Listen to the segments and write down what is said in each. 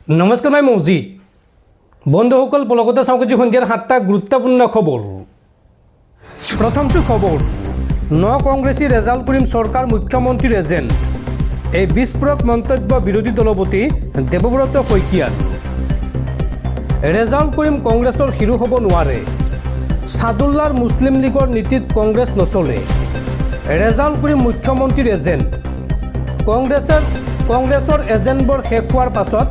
নমস্কাৰ, মই মৌজিদ। বন্ধুসকল, পলকতে চাওঁ আজি সন্ধিয়াৰ 7টা গুৰুত্বপূৰ্ণ খবৰ। প্ৰথমটো খবৰ, কংগ্ৰেছী ৰেজাল্ট কৰিম চৰকাৰ মুখ্যমন্ত্ৰীৰ এজেণ্ট। এই বিস্ফোৰক মন্তব্য বিৰোধী দলপতি দেৱব্ৰত শইকীয়াৰ। ৰেজাল্ট কৰিম কংগ্ৰেছৰ হিৰো হ'ব নোৱাৰে। ছাদুল্লাৰ মুছলিম লীগৰ নীতিত কংগ্ৰেছ নচলে। ৰেজাল্ট কৰিম মুখ্যমন্ত্ৰীৰ এজেণ্ট। কংগ্ৰেছৰ এজেণ্টবোৰ শেষ হোৱাৰ পাছত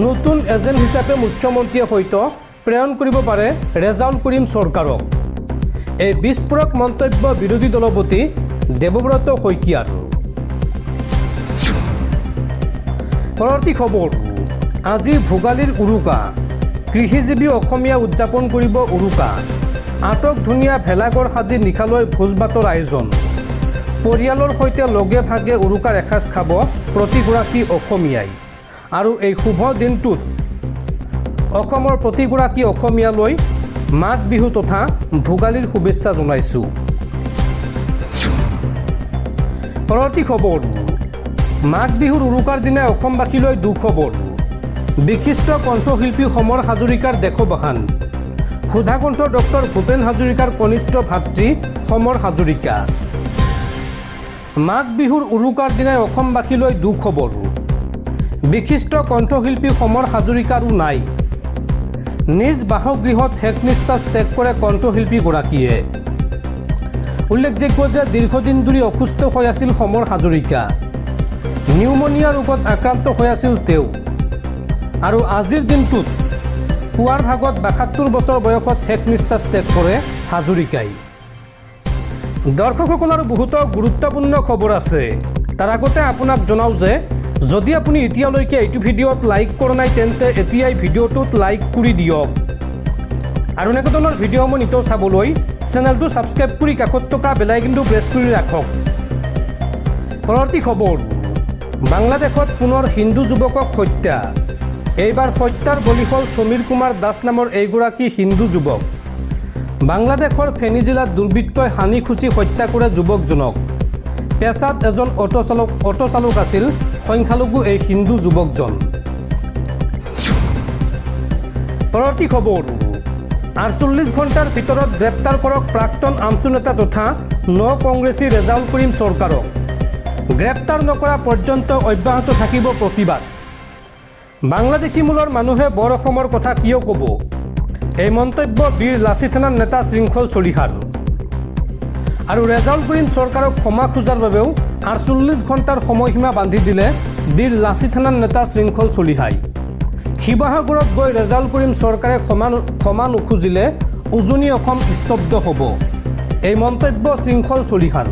নতুন এজেণ্ট হিচাপে মুখ্যমন্ত্ৰীয়ে হয়তো প্ৰেৰণ কৰিব পাৰে ৰেজাল্ট কৰিম চৰকাৰক। এই বিস্ফোৰক মন্তব্য বিৰোধী দলপতি দেৱব্ৰত শইকীয়াৰ। পৰৱৰ্তী খবৰ, আজি ভোগালীৰ উৰুকা। কৃষিজীৱী অসমীয়া উদযাপন কৰিব উৰুকা। আটক ধুনীয়া ভেলাঘৰ সাজি নিশালৈ ভোজ ভাতৰ আয়োজন। পৰিয়ালৰ সৈতে লগে ভাগে উৰুকাৰ এসাঁজ খাব প্ৰতিগৰাকী অসমীয়াই। আৰু এই শুভ দিনটোত অসমৰ প্ৰতিগৰাকী অসমীয়ালৈ মাঘ বিহু তথা ভোগালীৰ শুভেচ্ছা জনাইছোঁ। পৰৱৰ্তী খবৰ, মাঘ বিহুৰ উৰুকাৰ দিনাই অসমবাসীলৈ দুখবৰ। বিশিষ্ট কণ্ঠশিল্পী সমৰ হাজৰিকাৰ দেশবাহান। সুধাকণ্ঠ ডক্টৰ ভূপেন হাজৰিকাৰ কনিষ্ঠ ভাতৃ সমৰ হাজৰিকা। মাঘ বিহুৰ উৰুকাৰ দিনাই অসমবাসীলৈ দুখবৰ। বিশিষ্ট কণ্ঠশিল্পী সমৰ হাজৰিকাৰো নাই। নিজ বাসগৃহত শেষ নিশ্বাস ত্যাগ কৰে কণ্ঠশিল্পীগৰাকীয়ে। উল্লেখযোগ্য যে দীৰ্ঘদিন ধৰি অসুস্থ হৈ আছিল সমৰ হাজৰিকা। নিউমনিয়া ৰোগত আক্ৰান্ত হৈ আছিল তেওঁ। আৰু আজিৰ দিনটোত পুৱাৰ ভাগত ৭২ বছৰ বয়সত শেষ নিশ্বাস ত্যাগ কৰে হাজৰিকাই। দৰ্শকসকলৰ বহুতো গুৰুত্বপূৰ্ণ খবৰ আছে। তাৰ আগতে আপোনাক জনাওঁ যে যদি আপুনি এতিয়ালৈকে এইটো ভিডিঅ'ত লাইক কৰা নাই তেন্তে এতিয়াই ভিডিঅ'টোত লাইক কৰি দিয়ক। আৰু এনেকুৱা ধৰণৰ ভিডিঅ'সমূহ নিতৌ চাবলৈ চেনেলটো ছাবস্ক্ৰাইব কৰি কাষত থকা বেল আইকনটো প্ৰেছ কৰি ৰাখক। পৰৱৰ্তী খবৰ, বাংলাদেশত পুনৰ হিন্দু যুৱকক হত্যা। এইবাৰ হত্যাৰ বলি হ'ল সমীৰ কুমাৰ দাস নামৰ এইগৰাকী হিন্দু যুৱক। বাংলাদেশৰ ফেনী জিলাত দুৰ্বৃত্তই হানি খুচি হত্যা কৰে যুৱকজনক। পেছাত এজন অটো চালক আছিল। সংখ্যালঘু এই হিন্দু যুৱকজন। পৰৱৰ্তী খবৰ, ৪৮ ঘণ্টাৰ ভিতৰত গ্ৰেপ্তাৰ কৰক প্ৰাক্তন আমচু নেতা তথা কংগ্ৰেছী ৰেজাল্ট কৰিম চৰকাৰক। গ্ৰেপ্তাৰ নকৰা পৰ্যন্ত অব্যাহত থাকিব প্ৰতিবাদ। বাংলাদেশী মূলৰ মানুহে বৰ অসমৰ কথা কিয় ক'ব? এই মন্তব্য বীৰ লাচি থানাৰ নেতা শৃংখল চলিহাৰ। আৰু ৰেজাল্ট কৰিম চৰকাৰক ক্ষমা খোজাৰ বাবেও ৪৮ ঘণ্টাৰ সময়সীমা বান্ধি দিলে বীৰ লাচি থানাৰ নেতা শৃংখল চলিহাই। শিৱসাগৰত গৈ ৰেজাল্ট কৰিম চৰকাৰে ক্ষমা নোখোজিলে উজনি অসম স্তব্ধ হ'ব। এই মন্তব্য শৃংখল চলিহাৰ।